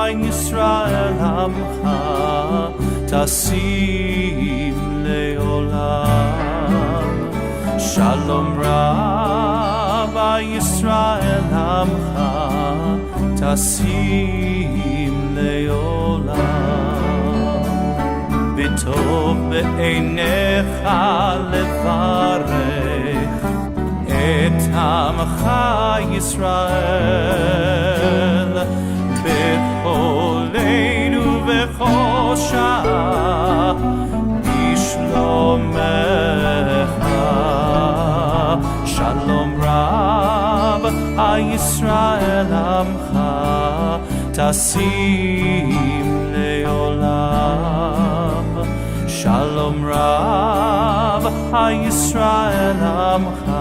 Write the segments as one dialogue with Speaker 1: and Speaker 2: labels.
Speaker 1: ישראל עמך תשים לעולם. שלום רב ישראל עמך תשים לעולם. בטוב בעיניך לברך את עמך ישראל בכל ליל ובכל שעה בשלומך. שלום רב ישראל עמך תשים לעולם. שלום רב ישראל עמך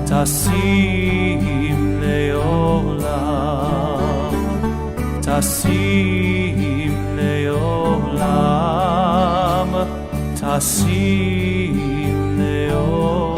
Speaker 1: תשים לעולם. תשים לעולם. תשים לעולם.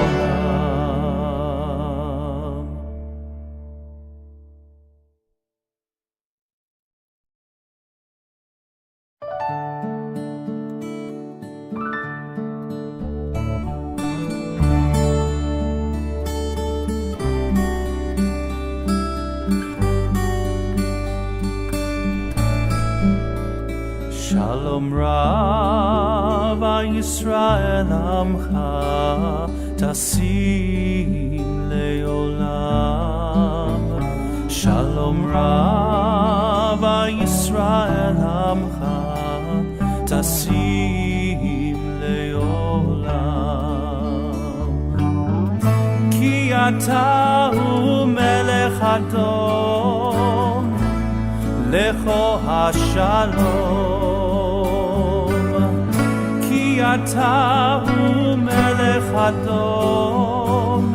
Speaker 1: שלום רב ישראל עמך תשים לעולם. שלום רב ישראל עמך תשים לעולם. כי אתה הוא מלך אדום לכו השלום. כי אתה הוא מלך אדום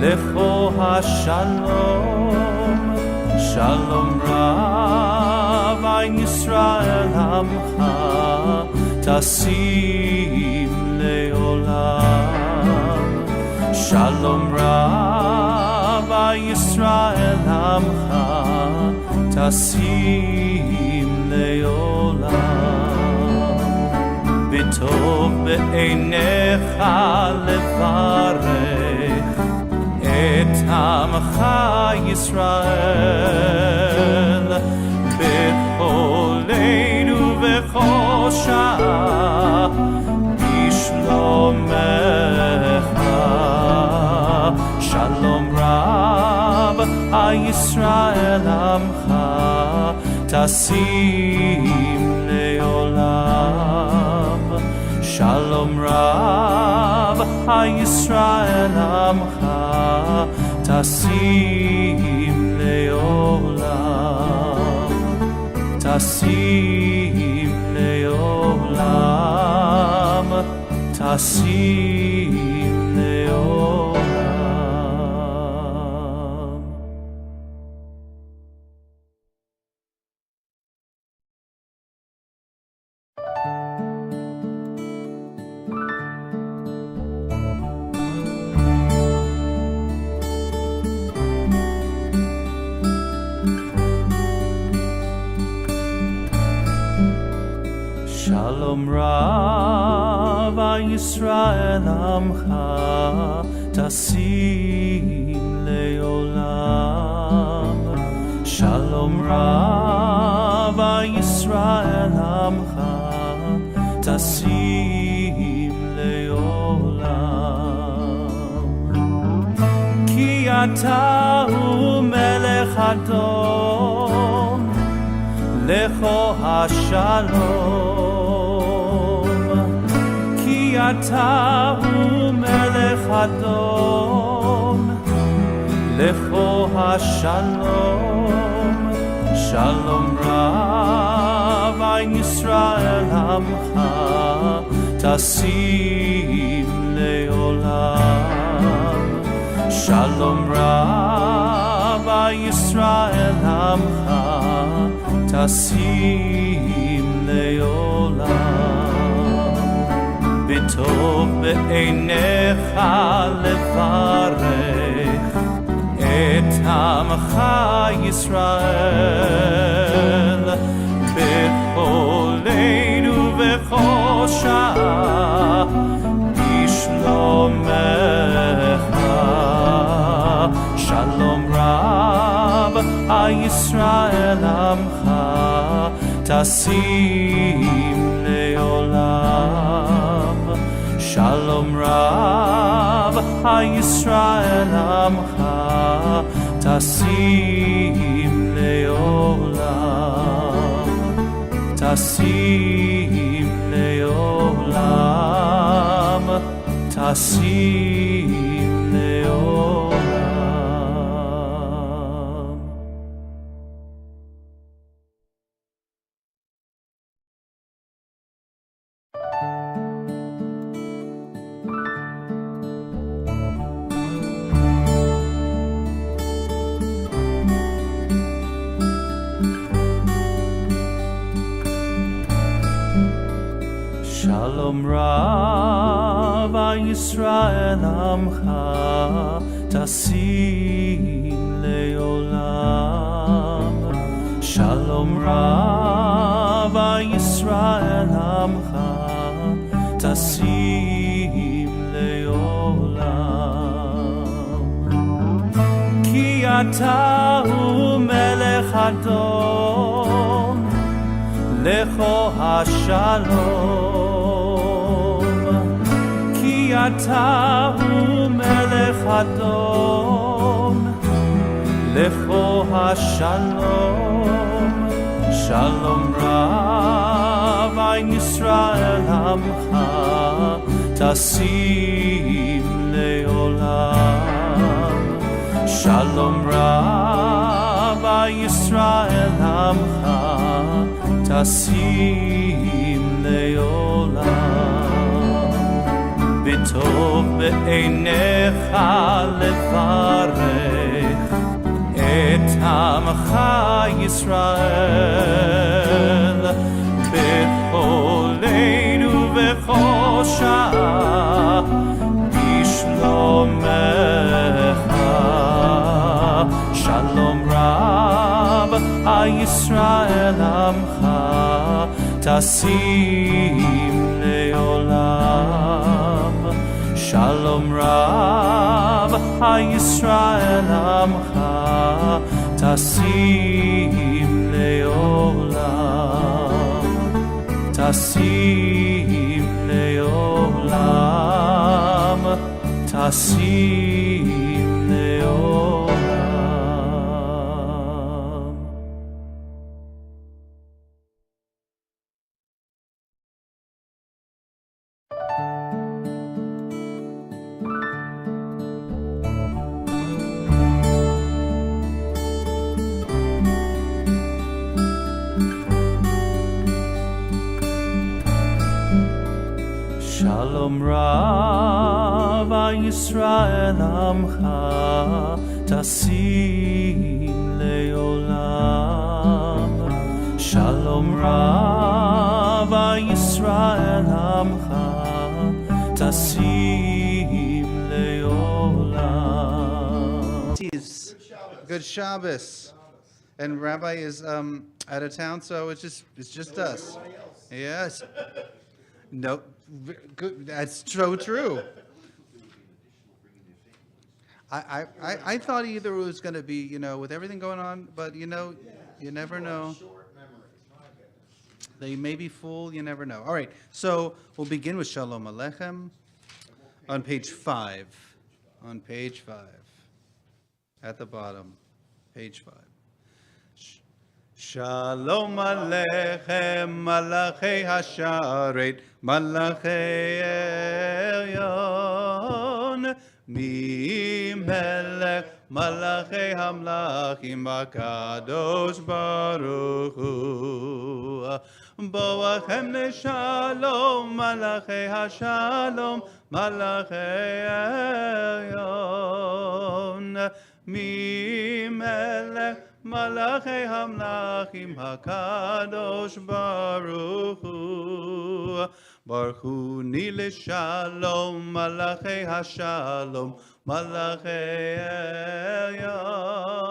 Speaker 1: לכו השלום. שלום רב ישראל עמך תשים לעולם. שלום רב ישראל עמך תשים לעולם. בטוב בעיניך לברך את עמך ישראל בכל ליל ובכל שעה בשלומך. שלום רב ישראל עמך תשים לעולם. שלום רב ישראל עמך תשים לעולם. תשים לעולם. תשים לעולם. שלום רב ישראל עמך תשים לעולם. שלום רב ישראל עמך תשים לעולם. כי אתה הוא מלך אדום לכו השלום. כי אתה הוא מלך אדום לכו השלום. שלום רב ישראל עמך תשים לעולם. שלום רב ישראל עמך תשים לעולם. בטוב בעיניך לברך את עמך ישראל Shalom Rab Yisrael Amcha Tasim Leolam Shalom Rab Yisrael Amcha Tasim Leolam Tasim Leolam Tasim Leolam. Shalom Rav Yisrael Amcha Tasim Leolam Shalom Rav Yisrael Amcha Tasim Leolam Ki Ata Hu Melech Adon Lecho HaShalom Ki Ata Hu Melech Adon Lecho HaShalom Shalom Rav Yisrael Amcha Tasim Leolam Shalom Rav Yisrael Amcha Tasim Leolam B'tov be'einecha levarech Et Amcha Yisrael B'choleinu v'chol sha'ah Bishlomecha Shalom Rab Yisrael Amcha Tasim Leolam Shalom Rab Yisrael Amcha Tasim Leolam Tasim Leolam Tasim Leolam. Shalom Rav Yisrael Amcha Tasim Leolam Shalom Rav Yisrael Amcha Tasim Leolam.
Speaker 2: Good Shabbos. And Rabbi is out of town, so it's just us. Yes. No, good. That's so true. I thought either it was going to be, with everything going on, but you never know. They may be full, you never know. All right, so we'll begin with Shalom Aleichem on page 5. On page 5. At the bottom, page 5. Shalom Aleichem, Malachei Hasharet, Malachei Elyon, Mi Melech, Malachei Hamlachim, Akadosh Baruch Hu. Boachem leShalom, Malachei Hashalom, Malachei Elyon, Mi Melech, Malachei Hamlachim HaKadosh Baruch Hu. Baruch Hu Ni leShalom, Malachei Hashalom, Malachei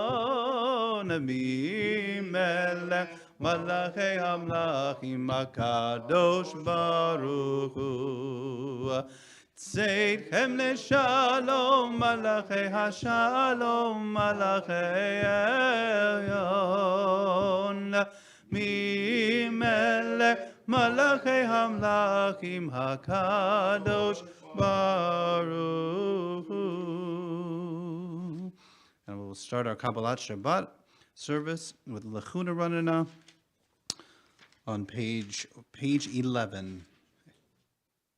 Speaker 2: Elyon, Mi Melech, Malachei Hamlachim HaKadosh Baruch Hu.
Speaker 1: צאתכם לשלום, מלאכי השלום, מלאכי עליון. ממלך מלאכי המלאכים הקדוש ברוך הוא. And we'll start our Kabbalat Shabbat service with Lechuna Ranina on page 11.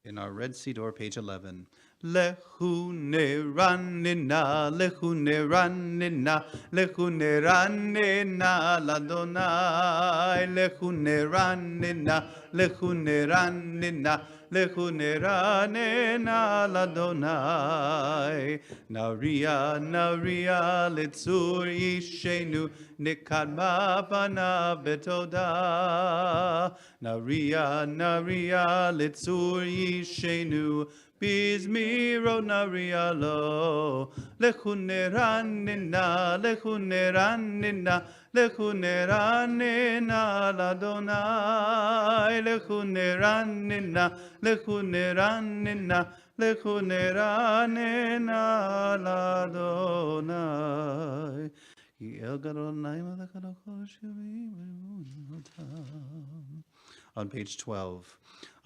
Speaker 1: In our Red Sea Door, page 11. Lechune ranina, lechune ranina, lechune ranina, ladonai, lechune ranina, lechune ranina, lechune ranina, ladonai. Naria, naria, litzur ishenu, nikadma bana betoda. Naria, naria, litzur ishenu, Bizmiro naria lo. Lechune ranina, lechune ranina, lechune ranina, ladonai. Lechune ranina, lechune ranina, lechune ranina, ladonai. El gadol naim adakadol kol shivim. On page 12.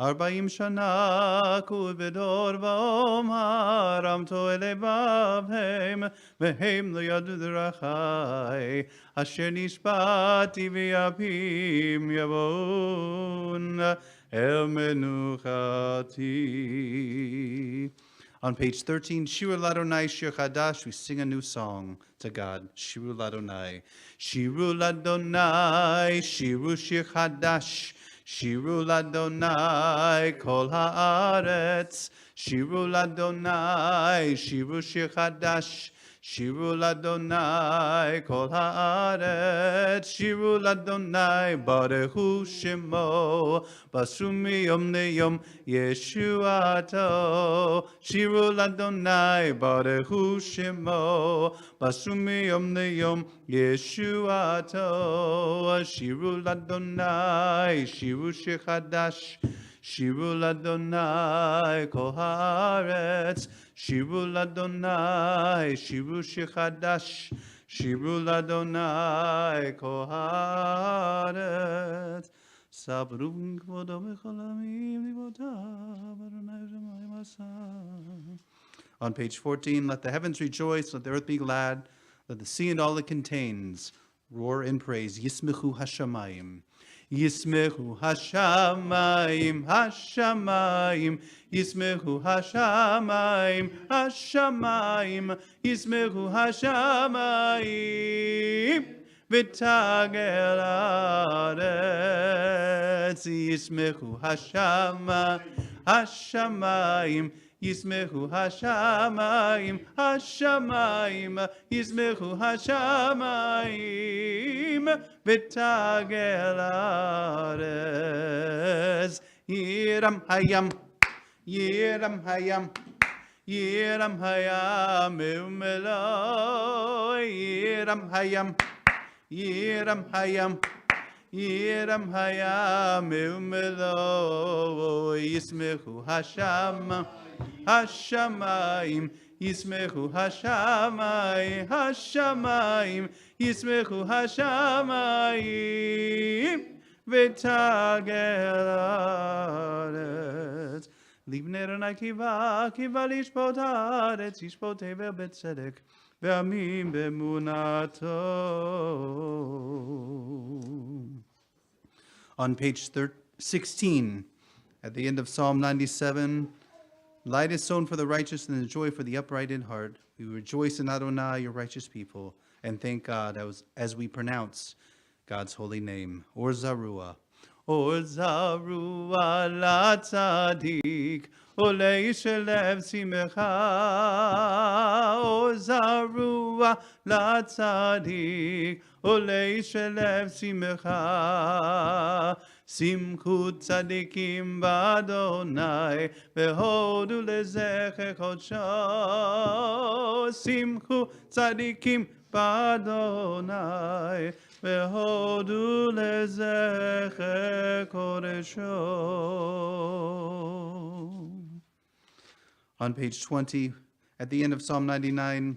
Speaker 1: 40 שנה כבדור ואומר עמתו אלי בבהם והם לא ידעו דרכי אשר נשבעתי ויפים יבואון אל מנוחתי. On page 13, Shiru Ladonai Shir Chadash, we sing a new song to God. Shiru Ladonai. Shiru Ladonai, Shiru Shir Chadash. Shiru Ladonai kol haaretz. Shiru Ladonai, Shiru Shir Chadash. Shiru Ladonai kol haaretz. Shiru Ladonai barechu shemo. Basru miyom leyom Yeshuato. Shiru Ladonai barechu shemo. Basru miyom leyom Yeshuato. Shiru Ladonai, Shiru Shir Chadash. Shiru Ladonai kol haaretz. Shiru Ladonai, Shiru Shir Chadash. Shiru Ladonai kol haaretz. Sabru kvodo bechol hamim livotav Adonai Shamayim asa. On page 14, let the heavens rejoice, let the earth be glad, let the sea and all it contains roar in praise. Yismechu hashamayim. Yismechu hashamayim, hashamayim, Yismechu hashamayim, hashamayim, Yismechu hashamayim, v'tagel haaretz. Yismechu hashamayim, hashamayim, Yismechu hashamayim, hashamayim, Yismechu hashamayim, v'tagel haaretz. Yiram hayam, yiram hayam, yiram hayam umelo. Yiram hayam, yiram hayam, yiram hayam umelo. Yismechu hashamayim, hashamayim, Yismechu hashamayim, hashamayim, Yismechu hashamayim, v'tagel haaretz. Libnei Adonai kiva, kiva lishpot haaretz, yishpot hevel b'tzedek, ve'amim b'emunato. On page 16, at the end of Psalm 97, light is sown for the righteous and the joy for the upright in heart. We rejoice in Adonai, your righteous people, and thank God as we pronounce God's holy name. Or Zarua. Or Zarua la tzadik, ole yishelev simecha. Or Zarua la tzadik, ole yishelev simecha. Simchu tzadikim b'Adonai, v'hodu lezecher kodsho. Simchu tzadikim b'Adonai, v'hodu lezecher kodsho. On page 20, at the end of Psalm 99,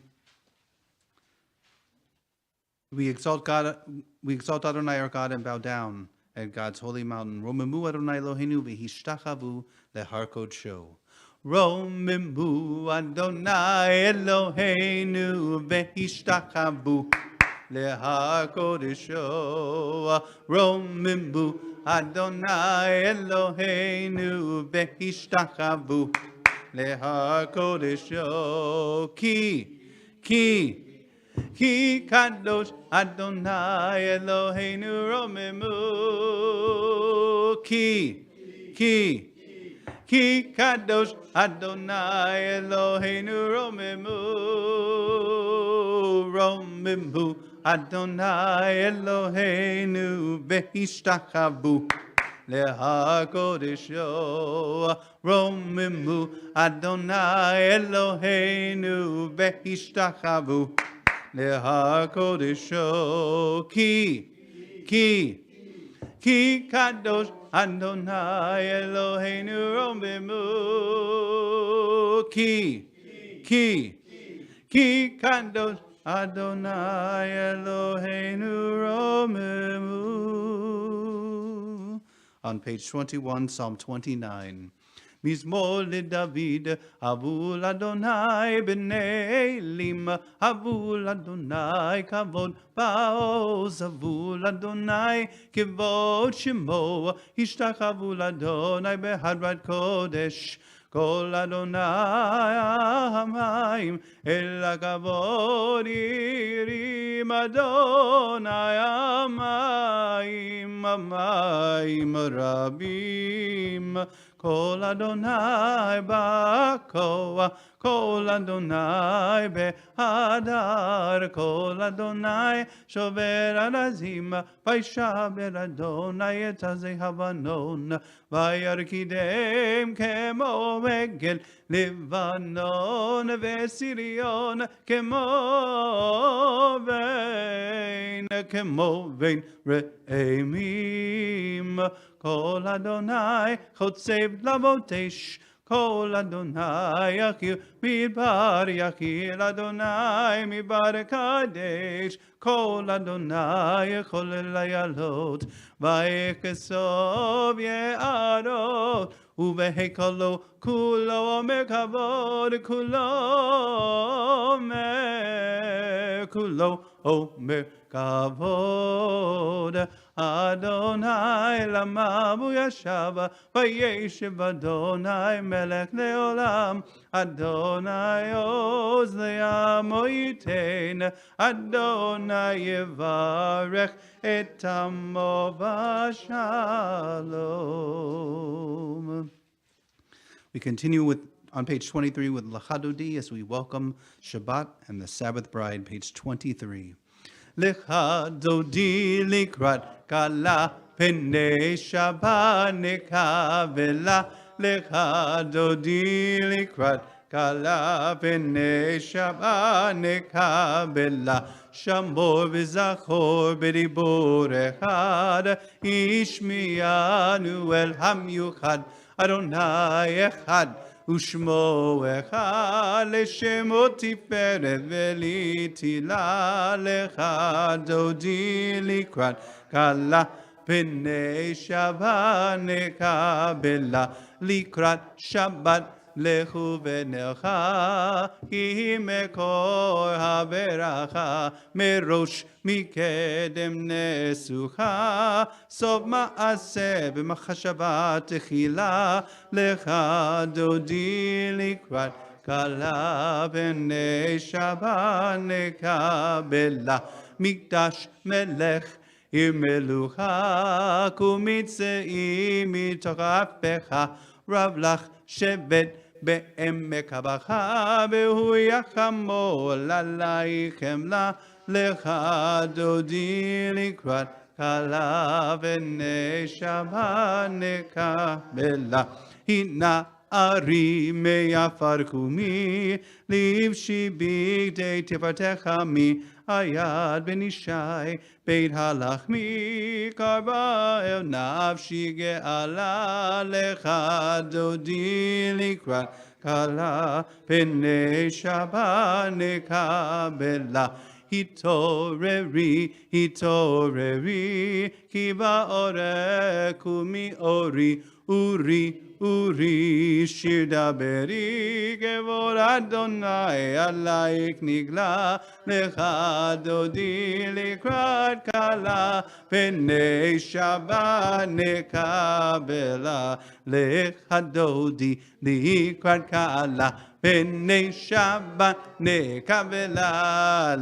Speaker 1: we exalt Adonai our God and bow down at God's holy mountain. Romemu Adonai Eloheinu v'hishtachavu lehar kodsho. Romemu Adonai Eloheinu v'hishtachavu lehar kodsho. Romemu Adonai Eloheinu v'hishtachavu lehar kodsho. Ki kadosh Adonai Eloheinu romemu. Ki kadosh Adonai Eloheinu romemu. Romemu Adonai Eloheinu v'hishtachavu lehar kodsho. Romemu Adonai Eloheinu v'hishtachavu lehar kodsho. Ki kadosh Adonai Eloheinu romemu. Ki kadosh Adonai Eloheinu romemu. On page 21, Psalm 29. Mizmor leDavid, Avul Adonai b'nei Elim, Avul Adonai kavod ba'oz, Avul Adonai kavod shemo, Ishtachavu l'Adonai behadrat kodesh. Kol Adonai hamayim, el hakavod irim Adonai hamayim rabim. Kol Adonai ba'koa, Kol Adonai be'adar, Kol Adonai shover arazim, Vaishaber Adonai et hazehavanon, Vayarkidem kemo egel, Levanon ve'Sirion kemo vein re'emim. Kol Adonai chotzev lavotesh, Kol Adonai yachir midbar, yachir Adonai midbar kadesh. Kol Adonai yechol layalot, vayekesov ye'arot, uvehekolo kulo omer kavod, kulo omer kavod. Adonai lamavu yashava, vayeshev Adonai melech leolam. Adonai oz le'amo yitein, Adonai yevarech et amo v'shalom. We continue on page 23 with L'chadodi as we welcome Shabbat and the Sabbath bride, page 23. L'chadodi likrat kala pnei Shabbat nekavela. L'chadodi likrat kala pnei Shabbat nekavela. Shamor v'zachor b'dibur echad, ishmiyanu el hamyuchad, Adonai echad, ushmo echad, l'shemot tiferet v'litila. L'chadodi likrat kala pnei Shabbat nekabela. Likrat Shabbat lechu v'necha, ki mekor haberacha, merosh mikedem nesucha, sov ma'aseh b'machashava techila. L'chadodi likrat kala pnei Shabbat nekabela. Mikdash melech melucha, kumitzeim mitoch afecha, Rav lach shevet be'emek habacha, behu yachamol alaichem la. L'chadodi likrat kala pnei Shabbat nekabela. Hina ari meyafar kumi, livshi bigdei tifartecha mi. Ayad ben Ishai, Beit halachmi, karba el nafshi ge'ala. L'chadodi likrat kala pene Shabbat nekabela. Hitoreri, ki ba'ore kumi ori, uri, shir daberi, kevod Adonai, alaik nigla, lecha dodi likrat kala, pene Shabbat nekabela, lecha dodi likrat kala, pene Shabbat nekabela,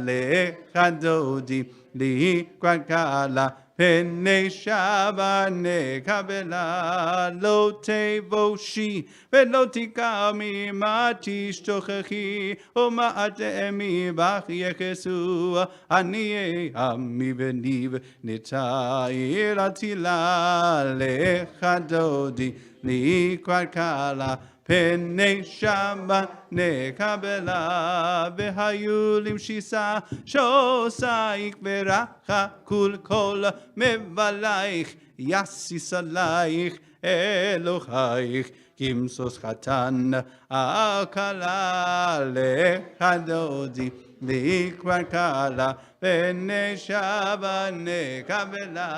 Speaker 1: lecha dodi likrat kala, pene Shabbat nekabela, lo tevoshi, velo tikami matish tochechi, o ma'atemi bach yechesu, ani ami veniv nita'ir atila, lecha dodi likrat kala, pene Shabbat nekabela, v'hayulim shisa shosaik v'racha kul kol mevalaich yasis alaich elochaich kimsos chatan akala lecha dodi likrat kala pene Shabbat nekabela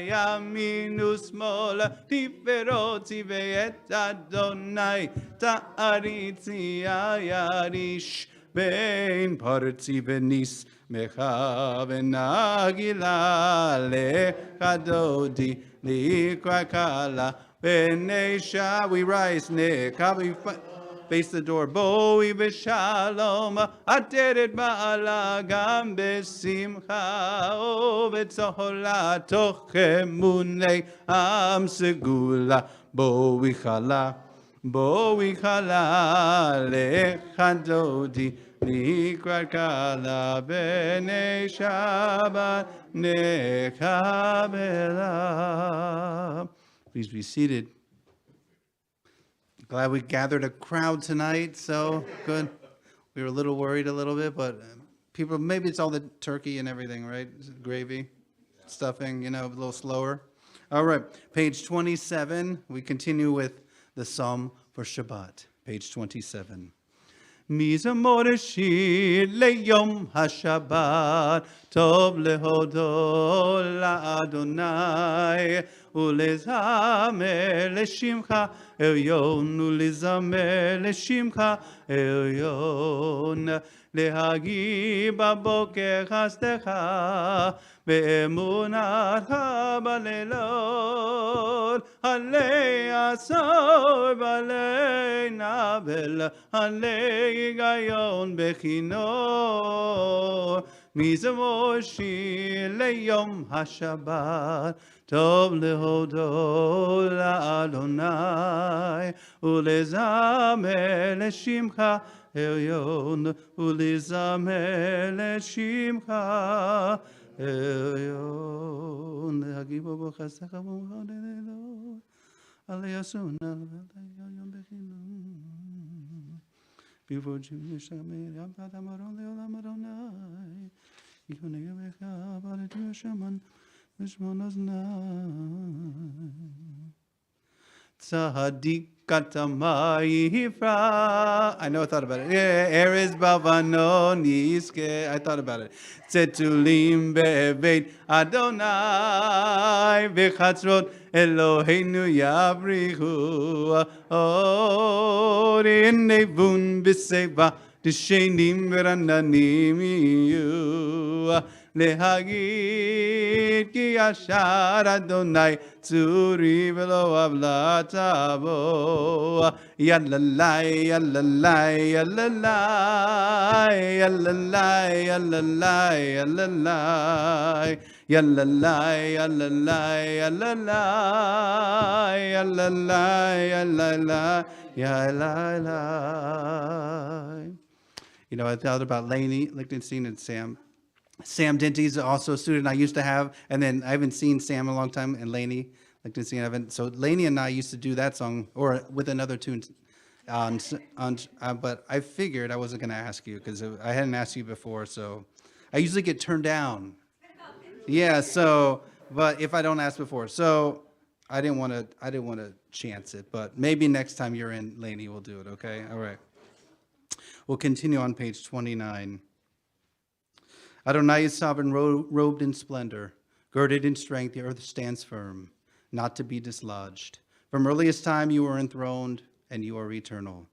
Speaker 1: yamin usmol tiferot tiveyet Adonai ta'aritzi ayarish bein parzi venis mecha venagila lecha dodi likrat kala pene Shabbat. We rise, we face the door. Boi b'shalom, ateret ba'ala gam b'simcha, o v'tzohola toch emunei am segula. Boi chala lecha dodi likrat kala b'nei Shabbat nekabela. Please be seated. Glad we gathered a crowd tonight, so good. We were a little worried a little bit, but people, maybe it's all the turkey and everything, right? Gravy, stuffing, a little slower. All right, page 27. We continue with the Psalm for Shabbat, page 27. Mizamor shir leyom hashabbat, tov lehodol la'Adonai, ulezamer leshimcha elyon, ulezamer leshimcha elyon, lehagi baboker chastecha, be'emunatcha balelot, alei asor balei nabel, alei higayon bechinor, mizamor shir leyom hashabbat, tov lehodol la'Adonai, ulezamer leshimcha elyon, ulezamer leshimcha elyon, lehagibo b'chastecha b'mchadelo, alei asun alei bechinor. Before Jewish Amir, Abad Amaron, Leolam Adonai, Yikone Yebecha, Abad Yushaman, Mishmon Oznai. Tzadik katamai hifra. I know I thought about it. Eres bavanon yiske. I thought about it. Tzetulim be'eveit Adonai v'chatzrot Eloheinu yabrichu. Orin nevun b'seva Tishenim v'rananim yiyu. Lehagid ki yashar Adonai tzuri v'lo avlatavo. Yalalai, yalalai, yalalai, yalalai, yalalai, yalalai. Yalalai, yalalai, yalalai, yalalai, yalalai, yalalai. I thought about Lainey, Lichtenstein, and Sam. Sam Dinty's also a student I used to have, and then I haven't seen Sam in a long time, and Lainey, Lichtenstein, I haven't. So Lainey and I used to do that song, or with another tune, but I figured I wasn't going to ask you, because I hadn't asked you before, so I usually get turned down. Yeah, so, but if I don't ask before. So I didn't want to chance it, but maybe next time you're in, Lainey will do it, okay? All right. We'll continue on page 29. Adonai is sovereign, robed in splendor. Girded in strength, the earth stands firm, not to be dislodged. From earliest time you are enthroned, and you are eternal.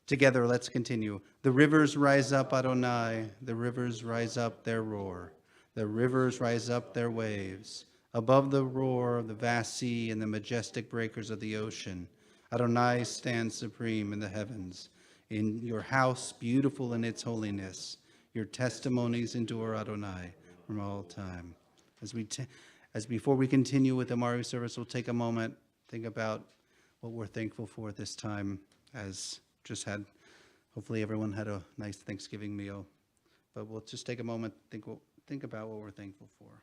Speaker 1: Together, let's continue. The rivers rise up, Adonai. The rivers rise up their roar. The rivers rise up their waves. Above the roar of the vast sea and the majestic breakers of the ocean, Adonai stands supreme in the heavens. In your house, beautiful in its holiness, your testimonies endure, Adonai, from all time. As before we continue with the Mari service, we'll take a moment, think about what we're thankful for at this time, as just had, hopefully everyone had a nice Thanksgiving meal. But we'll just take a moment, think about what we're thankful for.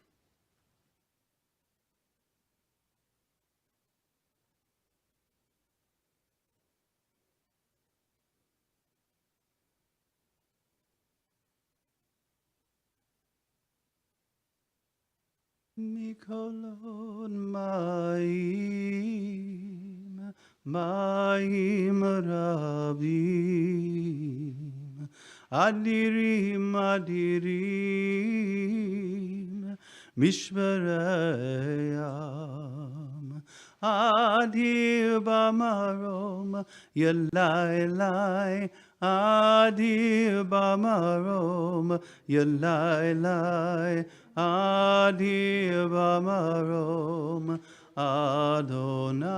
Speaker 1: Mikolon Maim Rabim, Adirim, Mishmereyam, Adir Bamarom, Yelai, Adir Bamarom, Yelai, Adir Bamarom, Adonai,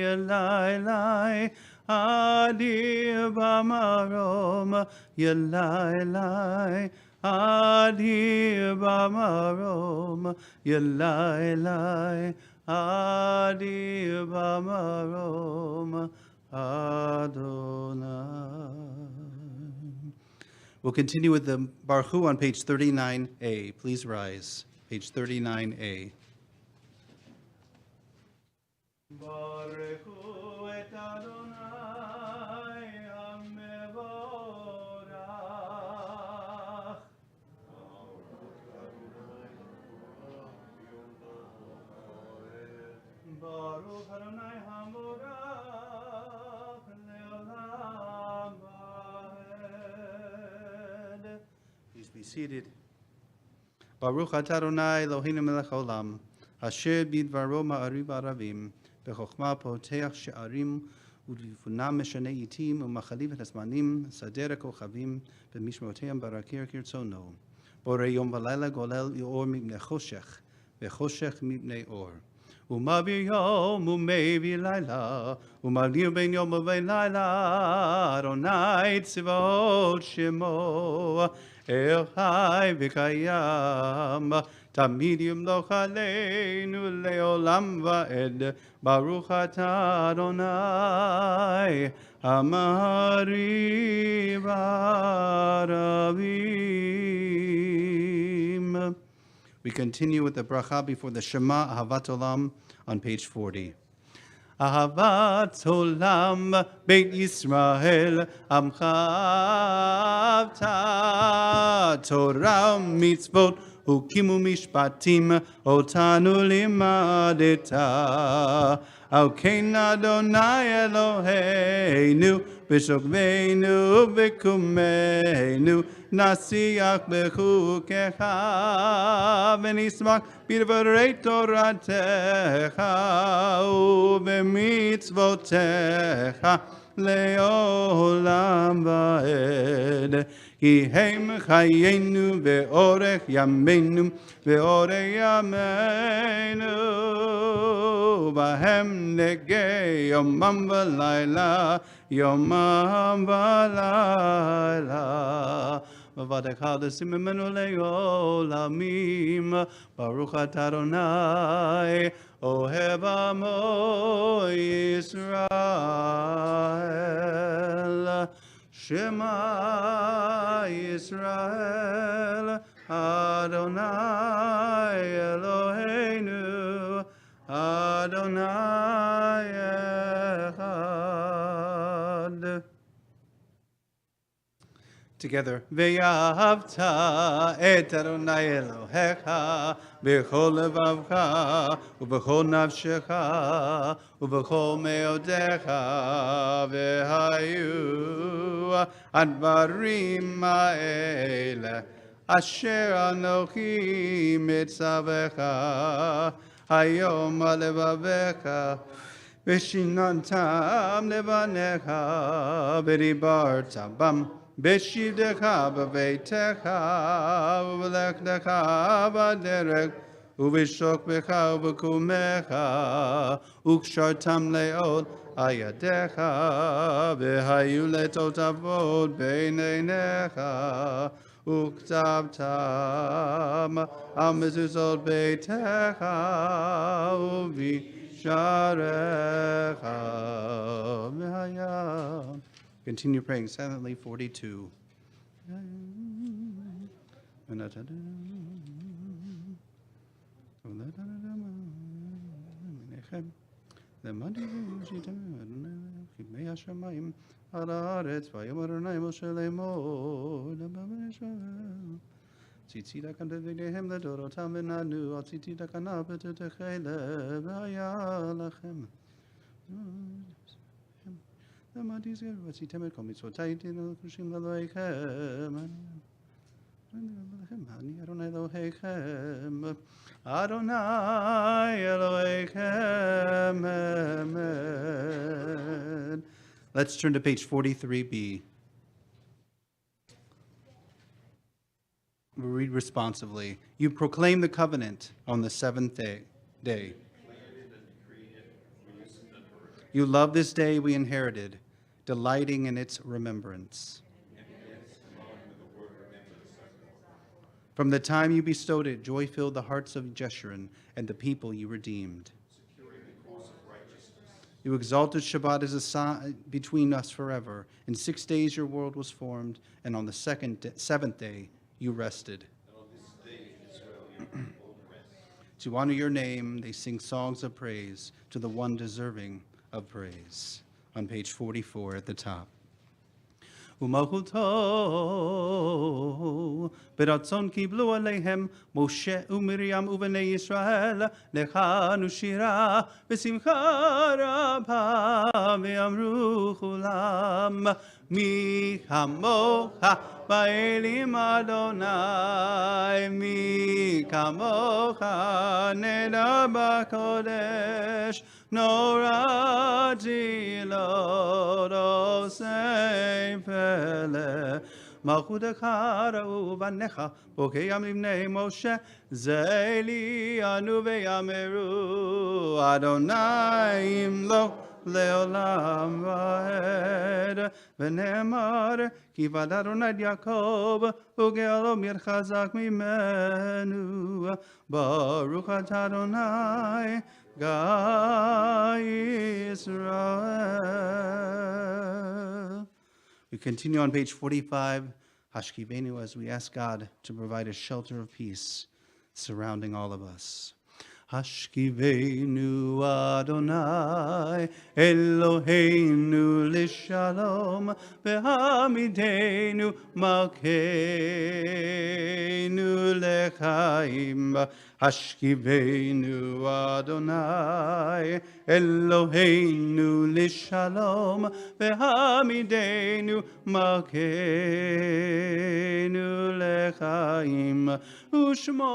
Speaker 1: Yelai, Adir Bamarom, Yelai, Adir Bamarom, Yelai, Adir Bamarom, Adonai. We'll continue with the Baruch Hu on page 39A. Please rise. Page 39A. Baruch Hu et Adonai HaMevorach. Baruch Adonai HaMevorach Le'olam Va'ed. Please be seated. Baruch atah Adonai Eloheinu melech haolam, asher bidvaro ma'ariv aravim, bechokma poteach she'arim, u'lefunam meshane itim, u'machaliv et hazmanim, sader ha'kochavim, b'mishmoteim barakir kirtzono. Borei yom v'layla golel or mipnei choshech, v'choshech mipnei or. U'mavir yom u'mevi layla, u'mavir ben yom u'vein layla, Adonai tzivot shemo. El Chai v'Kayam, Tamid Yimloch Aleinu Le'olam Va'ed, Baruch Atah Adonai, Hamari Baravim. We continue with the bracha before the Shema Ahavat Olam on page 40. Ahavat Olam Beit Yisrael Amcha Avta Torah Mitzvot Hukim Mishpatim Otanu Limadeta Al Kein Adonai Eloheinu B'shokveinu V'kumeinu Nasiach B'chukecha V'nismach B'dvarei Toratecha U'b'mitzvotecha Le'olam Va'ed Ki hem chayenu ve'orech yameinu ve'orech yameinu Bahem negei yomam v'layla yomam v'layla V'vadecha d'simimenu le'olamim Baruch atah Adonai Ohev amo Yisrael Shema Yisrael Adonai Eloheinu Adonai Echad. Together. Ve'ahavta et Adonai Elohecha b'chol levavcha u'b'chol nafshecha u'b'chol meodecha v'hayu advarim ha'ele asher anochi mitzavecha hayom alevavecha Vishinantam levanecha beribarta bam beshivdecha b'veitecha uvelechdecha baderech uvishok becha uvekumecha ukshartam leod ayadecha v'hayu letotavod beineinecha uktabtam amezuzot beitecha uvi Continue praying silently, 42. Tzitzi kanda v'nehem ledorotam v'nanu, tzitzi kana b'tetechele v'haya lachem. L'madi zir v'tzitem et kol mitzvotai tinu kushim l'aloichem. Ani Adonai Elohechem, Adonai Elohechem, amen. Let's turn to page 43b. We'll read responsively. You proclaim the covenant on the seventh day. You love this day we inherited, delighting in its remembrance. From the time you bestowed it, joy filled the hearts of Jeshurun and the people you redeemed. You exalted Shabbat as a sign between us forever. In 6 days your world was formed, and on the seventh day you rested. To honor your name, they sing songs of praise to the one deserving of praise. On page 44 at the top. Umalchuto beratzon kiblu aleihem Moshe uMiriam uvenei Yisrael lechanu shira v'simcha rabha v'amru chulam mi kamocha ba'elim Adonai mi kamocha neda b'kodesh norati lo dosei pele malchutecha ra'u banecha bokeyam libnei Moshe zeili anu ve'yameru Adonai imlo leolam va'ed v'ne'emar ki v'ad Adonai et Yaakov uge'alo mir chazak mimenu baruch atah Adonai Gai Israel. We continue on page 45, Hashkivenu, as we ask God to provide a shelter of peace surrounding all of us. Hashkivenu Adonai Eloheinu lishalom v'hamidenu malkeinu lechaim. Hashkivenu Adonai Eloheinu lishalom v'hamidenu malkeinu lechaim ushmo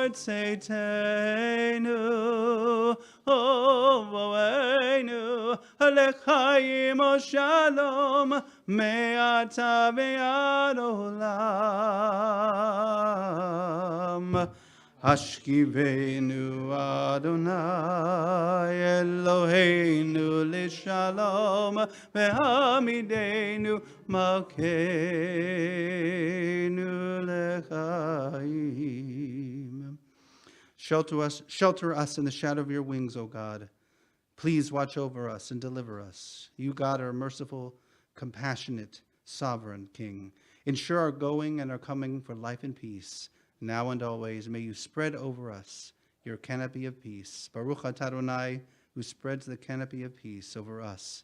Speaker 1: tzeitenu ovoenu lechaim o shalom me'ata ve'ad olam. Hashkivenu Adonai Eloheinu lishalom v'hamidenu malkeinu lechaim. Shelter us in the shadow of your wings, O God. Please watch over us and deliver us. You, God, are merciful, compassionate, sovereign King. Ensure our going and our coming for life and peace. Now and always, may you spread over us your canopy of peace. Baruch atah Adonai, who spreads the canopy of peace over us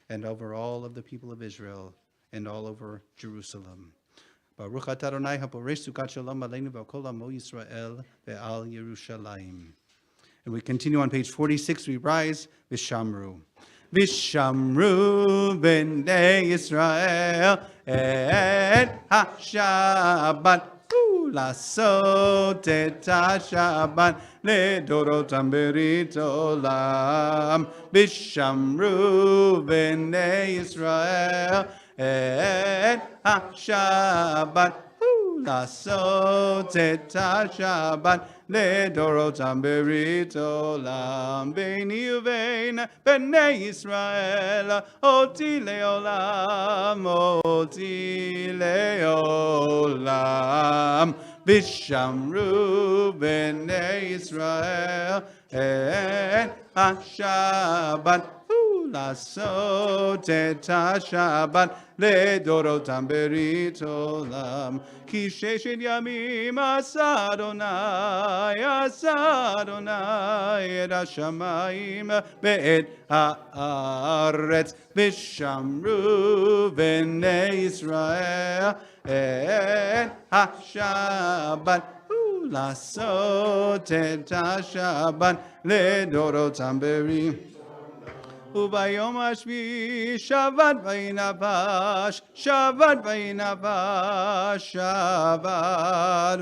Speaker 1: and over all of the people of Israel and all over Jerusalem. Baruch atah Adonai haporesh sukat shalom aleinu v'al kol amo Yisrael ve'al Yerushalayim. And we continue on page 46. We rise, Vishamru. Vishamru b'nei Yisrael et ha-Shabbat. Lasot et ha-Shabbat לדורותם ברית עולם. Vishamru b'nei Yisrael et ha-Shabbat. לעשות את השבת לדורותם ברית עולם. ביני ובין בני ישראל אותי לעולם, אותי לעולם. ושמרו בני ישראל את השבת. לעשות את השבת לדורותם ברית עולם. כי ששת ימים עשה אדוני את השמיים ואת הארץ. ושמרו בני ישראל את השבת. לעשות את השבת לדורותם ברית. וביום השביעי שבת וינפש, שבת וינפש, שבת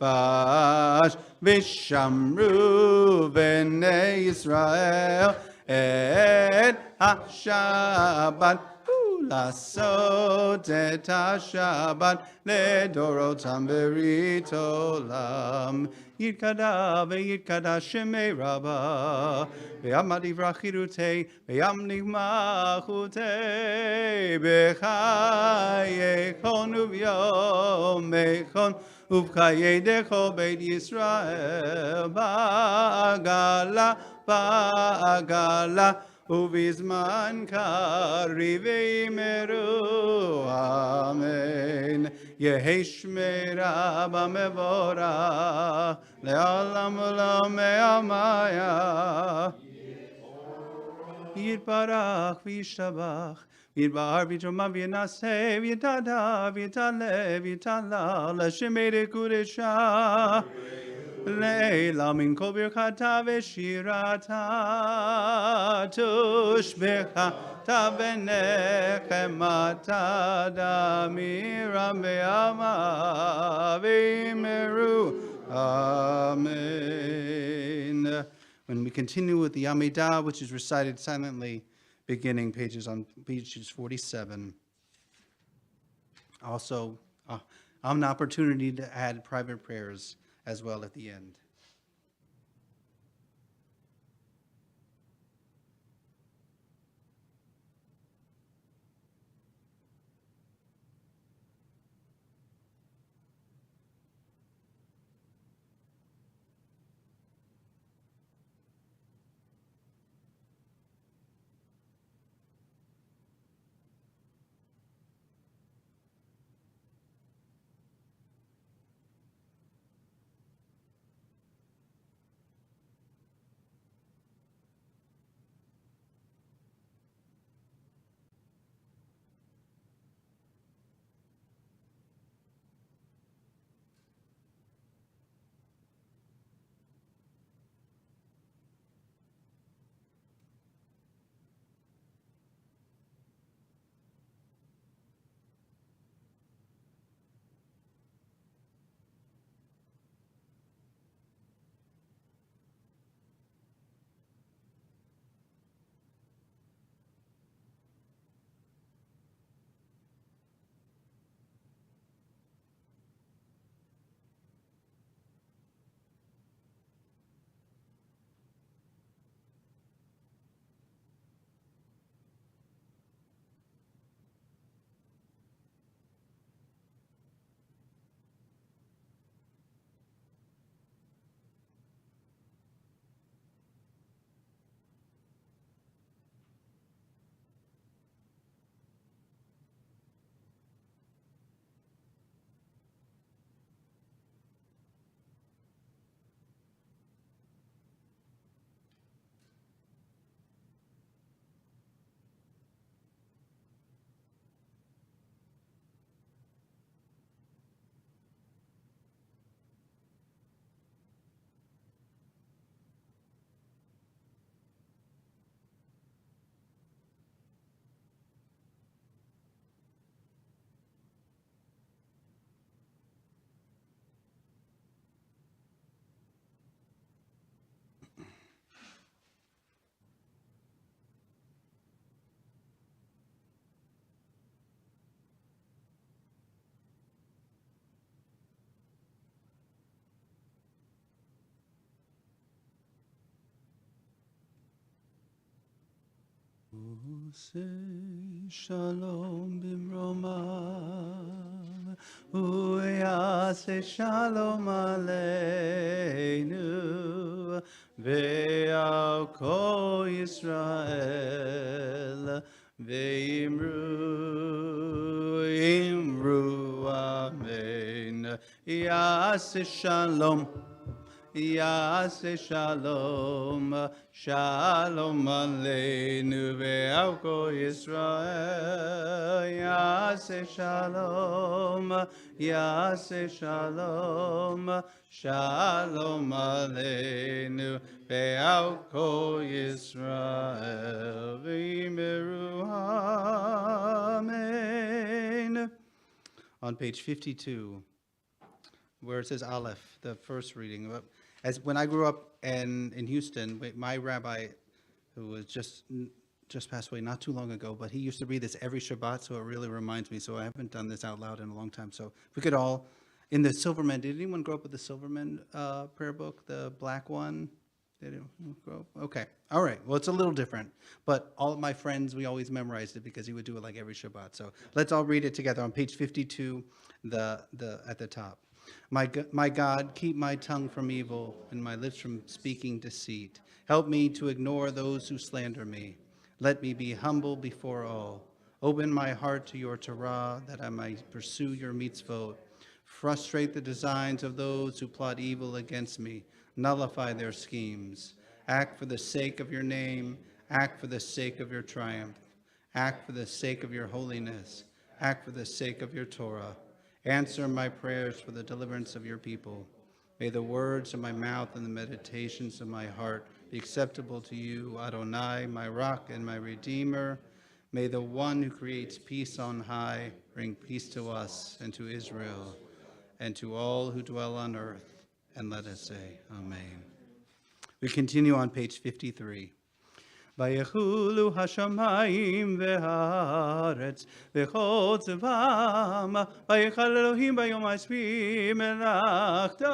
Speaker 1: וינפש. ושמרו בני ישראל את השבת. לעשות את השבת לדורותם ברית עולם. יתקדע ויתקדע שמי רבה, ויעמד יברח חירותי, וימליך מלכותי, בחיי כל וביום כל, ובחיי דכל בית ישראל, בעגלה, בעגלה, ובזמן קריב יאמרו אמן. יהי שמירה במבורך לעולם ולעולמי עלמיה. יתברך וישתבח ויתבהר ויתרומם וינשא ויתהדר ויתעלה ויתעלה לשמי קודשה. לעילה מן כל ברכתה ושירתה תושבחה ונחמתה דמירה בעלמא ואמרו Amen. When we continue with the Amidah, which is recited silently, beginning pages 47. Also, an opportunity to add private prayers as well at the end. Say shalom bimromav, uyase shalom aleinu, ve'al kol Yisrael, ve'imru amen. Yase shalom. Yase shalom, shalom aleinu ve'al kol Yisrael. Yase shalom, yase shalom, shalom aleinu ve'al kol Yisrael. V'yimeru amen. On page 52. Where it says Aleph, the first reading. As when I grew up in Houston, my rabbi, who was just passed away not too long ago, but he used to read this every Shabbat, so it really reminds me. So I haven't done this out loud in a long time. So if we could all, in the Silverman, did anyone grow up with the Silverman prayer book, the black one? Did anyone grow up? Okay, all right. Well, it's a little different, but all of my friends, we always memorized it because he would do it like every Shabbat. So let's all read it together on page 52, at the top. My God, keep my tongue from evil and my lips from speaking deceit. Help me to ignore those who slander me. Let me be humble before all. Open my heart to your Torah, that I might pursue your mitzvot. Frustrate the designs of those who plot evil against me. Nullify their schemes. Act for the sake of your name. Act for the sake of your triumph. Act for the sake of your holiness. Act for the sake of your Torah. Answer my prayers for the deliverance of your people. May the words of my mouth and the meditations of my heart be acceptable to you, Adonai, my rock and my redeemer. May the one who creates peace on high bring peace to us and to Israel and to all who dwell on earth. And let us say, Amen. We continue on page 53. ויחולו השמיים והארץ וכל צבאם, ויכל אלוהים ביום השביעי מלאכתו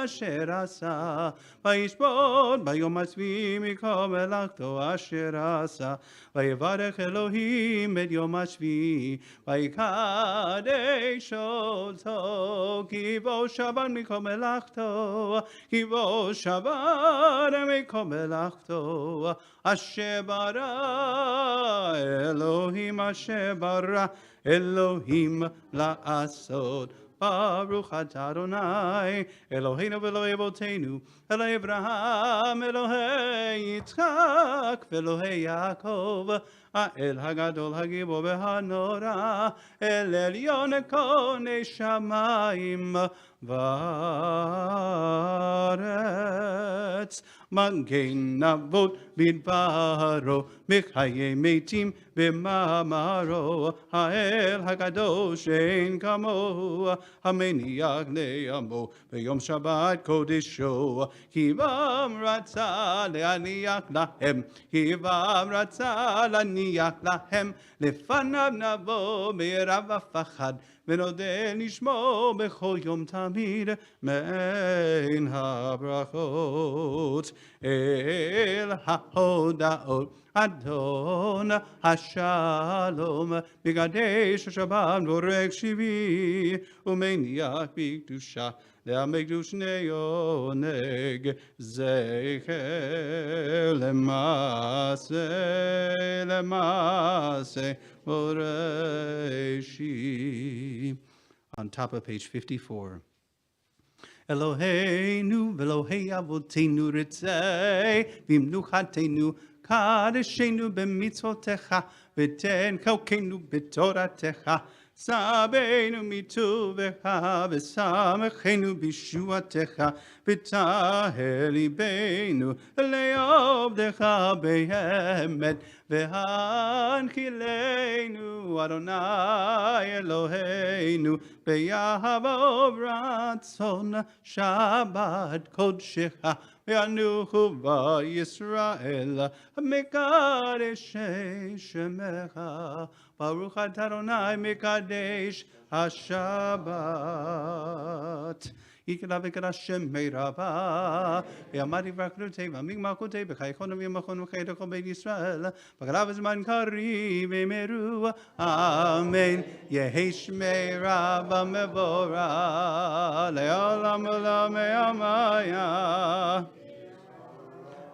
Speaker 1: אשר עשה, וישבות ביום השביעי מכל מלאכתו אשר עשה, ויברך אלוהים את יום השביעי, ויקדש אותו, כי בו שבת מכל מלאכתו, כי בו שבת מכל מלאכתו, אשר ברא אלוהים, אשר ברא אלוהים לעשות. ברוך אתה אדוני אלוהינו ואלוהי אבותינו, אלוהי אברהם, אלוהי יצחק ואלוהי יעקב, האל הגדול הגיבור והנורא, אל עליון כהני שמיים וארץ. מגן אבות בדברו, מחיי מתים במאמרו, האל הקדוש אין כמוהו, המניח לעמו ביום שבת קודשו, כי בם רצה להניח להם, כי בם רצה להניח להם, לפניו נבוא מרב הפחד, ונודה נשמו בכל יום תמיד מן הברכות. אל ההודעות אדון השלום, מקדש השבת בורק שביעי, ומניח בקדושה לעמי קדוש עונג, זכר למעשה בראשית. On top of page 54. Eloheinu ve'Elohei avotenu ritzei v'imnuchatenu kadeshenu b'mitzvotecha v'ten chelkenu b'toratecha sabeinu mituvecha v'samechenu b'shuatecha v'taher libeinu le'ovdecha be'emet v'hanchilenu Adonai Eloheinu be'yahavo ratzon Shabbat kodshecha ve'anuchu v'Yisrael mekadesh shemecha Baruch atah Adonai mekadesh HaShabbat. Yikra v'kra Shem meirava. V'yamari v'akrute v'migmakute b'chaychon v'yamachon v'chayrecho beit Yisrael. V'galav zman kari v'meru. Amen. Yehi shmei Rabba mevora. Le'olam olam amaya.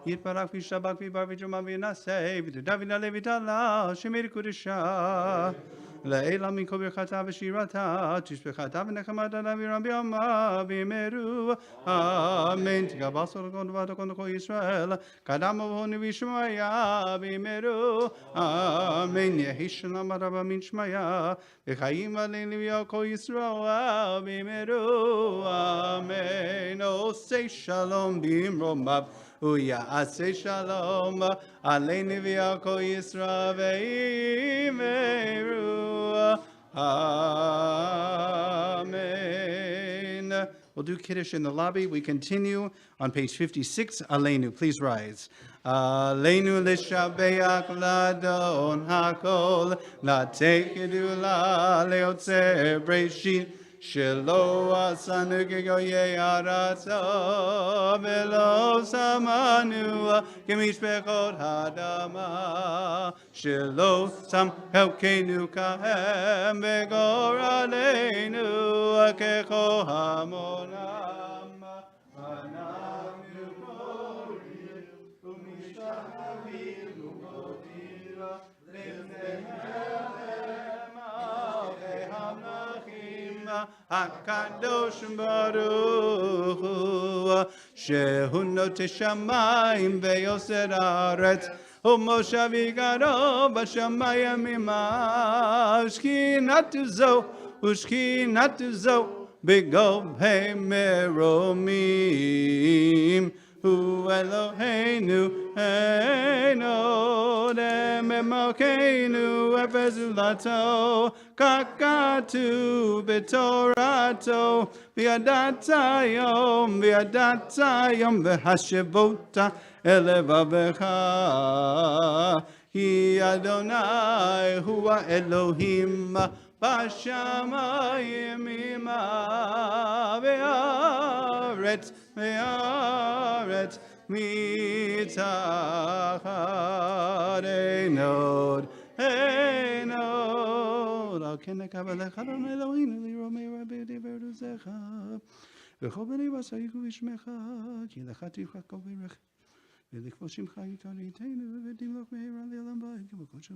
Speaker 1: Yitbarak v'shabak v'bar v'juma v'naseh v'david alevi tala shemir kudisha le'elam min kol birchata v'shirata tishbechata v'nechamata v'ram b'yama v'meru amen tigabasol kon v'atokon kol Yisrael kadam v'honi v'shmaya v'meru amen yehishanam araba min shmaya v'chayim v'alein v'yal kol Yisrael v'meru amen oh say shalom b'imromav Uya ase shalom aleinu v'yako Yisra ve'imeru. Amen. We'll do Kiddush in the lobby. We continue on page 56. Aleinu, please rise. Aleinu l'shabeach ladon hakol latei kedula leotzer breshit Shelo asanu gegoye arato velo samanu gemishpechot hadama Shelo sam helkenu kahem begoralenu akecho hamonam ananu korim umishtahavim ukodira lefnehem akehamnachim HaKadosh Baruch Hu Shehu Notei Shamayim ve'yoser haaretz u'moshav yigaro b'shamayim imav Shkinatu zo u'shkinatu zo b'gobhei meromim Hu Eloheinu Eino Dememokeinu Efezulato Kakatu B'Torato V'yadatayom V'hashevota Elevavecha Hi Adonai Hua Elohim Bashamayim ima ve'aretz mitachad einod al kenekavalecha don Eloheinu liromei rabbi deverduzecha v'chol b'nei basayiku v'shmecha ki lecha tivcha kol v'rech ולכבוד שמך יקריתנו ותמלוך מהרה לעולם ועד כבקודשו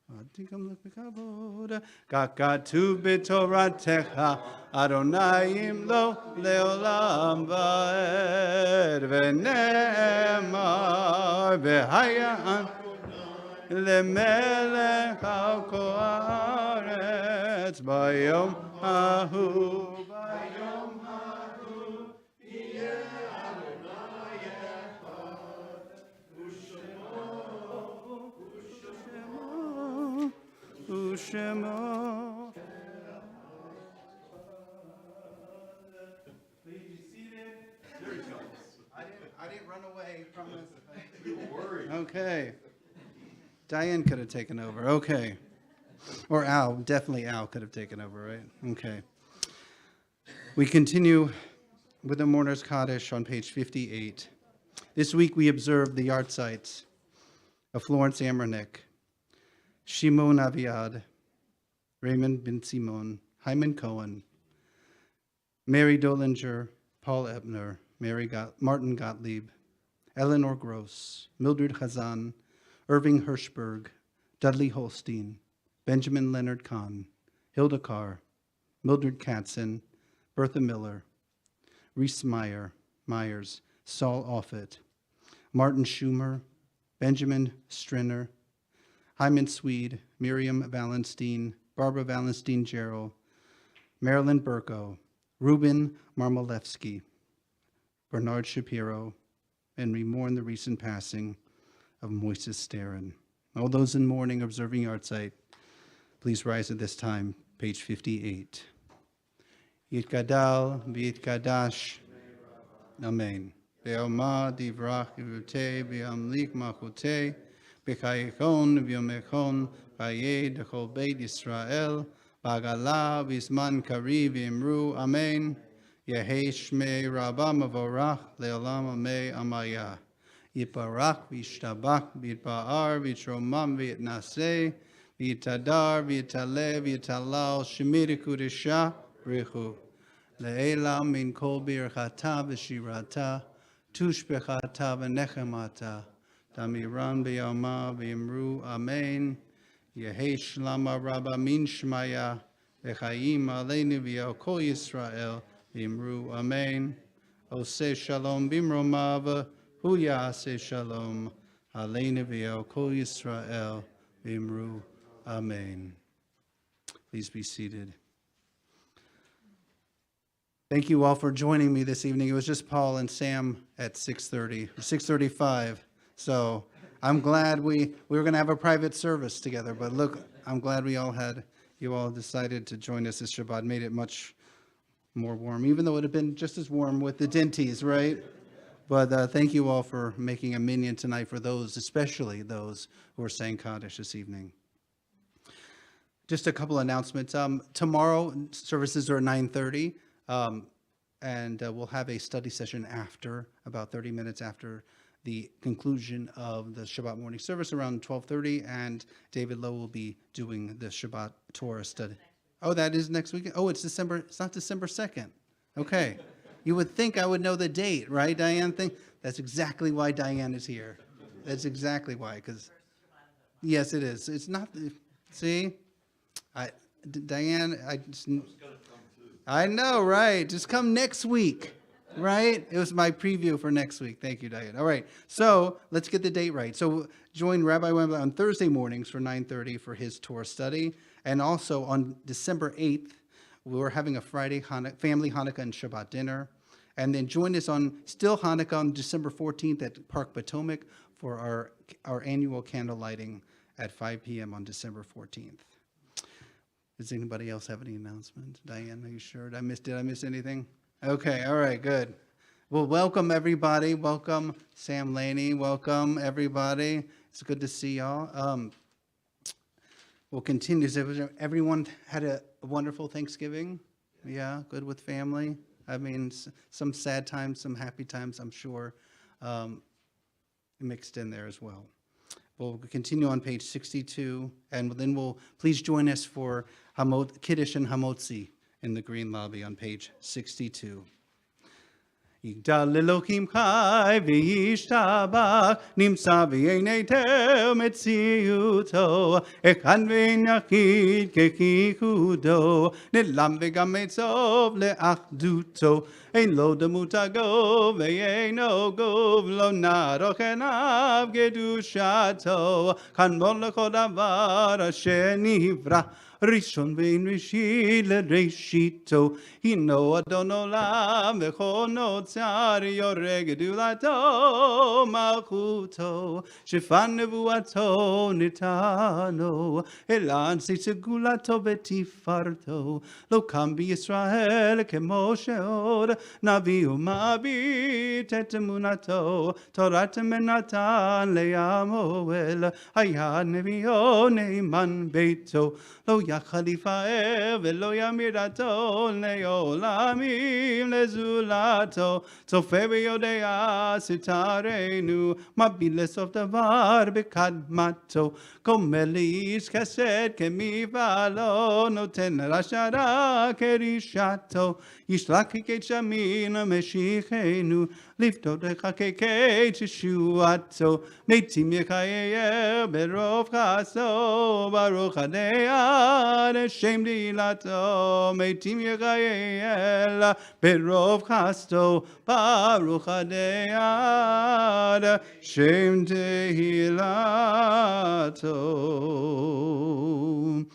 Speaker 1: עד תמלוך בכבוד ככתוב בתורתך אדוני ימלוך לעולם ועד ונאמר והיה למלך על כל הארץ ביום ההוא Shema. Please be seated. There he goes. I didn't run away from this. You were worried. Okay. Diane could have taken over. Okay. Or Al. Definitely Al could have taken over, right? Okay. We continue with the Mourner's Kaddish on page 58. This week we observed the yard sites of Florence Amernick, Shimon Aviad, Raymond Ben Simon, Hyman Cohen, Mary Dolinger, Paul Ebner, Martin Gottlieb, Eleanor Gross, Mildred Chazan, Irving Hirschberg, Dudley Holstein, Benjamin Leonard Kahn, Hilda Carr, Mildred Katzen, Bertha Miller, Reese Myers, Saul Offit, Martin Schumer, Benjamin Strenner, Hyman Swede, Miriam Valenstein, Barbara Valenstein-Gerald, Marilyn Burko, Ruben Marmolevsky, Bernard Shapiro, and we mourn the recent passing of Moises Starin. All those in mourning observing yahrzeit, please rise at this time, page 58. Yitgadal v'yitkadash, Amen. Be'oma divrach yirutei be'amlik machutei b'chayechon v'yomechon b'yei dechol beit Yisrael b'agala v'zman kari v'imru. Amen. Yehi Shmei Rabba Mavorach Leolam Amei Amaya. Yiparach Vishtabach Vitba'ar Vitromam Vitnaseh Vitadar Vitale Vitalal Shemiri Kudisha Richu. Le'ela min kol birchata v'shirata tushbechata v'nechemata damiran b'yama v'imru amen. Yehi shlama rabba min shmaya v'chayim aleinu v'yal kol Yisrael v'imru amen. Oseh shalom b'mromav hu ya'aseh shalom aleinu v'yal kol Yisrael v'imru amen. Please be seated. Thank you all for joining me this evening. It was just Paul and Sam at 6:30, 6:35. So I'm glad we were going to have a private service together. But look, I'm glad you all decided to join us this Shabbat. Made it much more warm, even though it would have been just as warm with the Dinties, right? But thank you all for making a minyan tonight for those, especially those who are saying Kaddish this evening. Just a couple announcements. Tomorrow services are at 9:30. And we'll have a study session after, about 30 minutes after the conclusion of the Shabbat morning service around 12:30, and David Lowe will be doing the Shabbat Torah study. Oh, that is next week? Oh, it's not December 2nd. Okay. You would think I would know the date, right, Diane? That's exactly why Diane is here. That's exactly why, because, yes, it is. It's not, see? Diane, I know, right? Just come next week, right? It was my preview for next week. Thank you, Diane. All right, so let's get the date right. So join Rabbi Weinblatt on Thursday mornings for 9:30 for his Torah study. And also on December 8th, we're having a Friday family Hanukkah and Shabbat dinner. And then join us on still Hanukkah on December 14th at Park Potomac for our annual candle lighting at 5 p.m. on December 14th. Does anybody else have any announcements? Diane, are you sure? Did I miss anything? Okay, all right, good. Well, welcome everybody. Welcome Sam Laney. Welcome everybody. It's good to see y'all. We'll continue. Everyone had a wonderful Thanksgiving? Yeah, good with family. I mean, some sad times, some happy times, I'm sure, mixed in there as well. We'll continue on page 62, and then please join us for Kiddush and Hamotzi in the green lobby on page 62. Yigdal Elokim Chai v'yishtabach nimsa v'yeinei tel metziuto echad v'yachid kechichudo nelam v'gam metzov le'achduto ein lo demutago v'yeino gov lo naroch enav gedushato kan bon lechol davar asher nivra Rishon vein rishit lereishito hino adon olam v'chol notzar yoreg gedulato malchuto shefan nevuato nitano elan segulato betifarto lo kam b'Yisrael kemoshe od navi umabit et emunato torat menatan le'amoel hayad nevio neiman beito lo Khalifa velo yamirato leolamim lezulato tofevi odea sitarenu mabiles of davar bekadmato komelis kaset kemivalo noten rashara kerishato yishlaki kechamina meshichenu lifto dechakeke tishuato metim yechayeh berov chaso baruch adea Shem dilato metim yechayel berov chasto baruch adea Shem tehilato.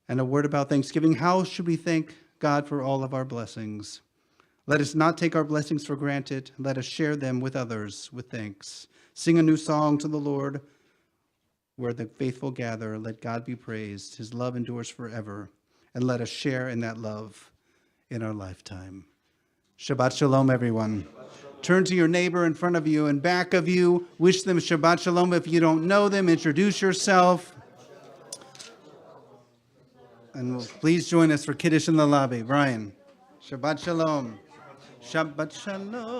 Speaker 1: And a word about Thanksgiving. How should we thank God for all of our blessings? Let us not take our blessings for granted. Let us share them with others with thanks. Sing a new song to the Lord. Where the faithful gather, let God be praised. His love endures forever. And let us share in that love in our lifetime. Shabbat Shalom, everyone. Turn to your neighbor in front of you and back of you. Wish them Shabbat Shalom. If you don't know them, introduce yourself. And please join us for Kiddush in the lobby. Brian. Shabbat shalom. Shabbat shalom.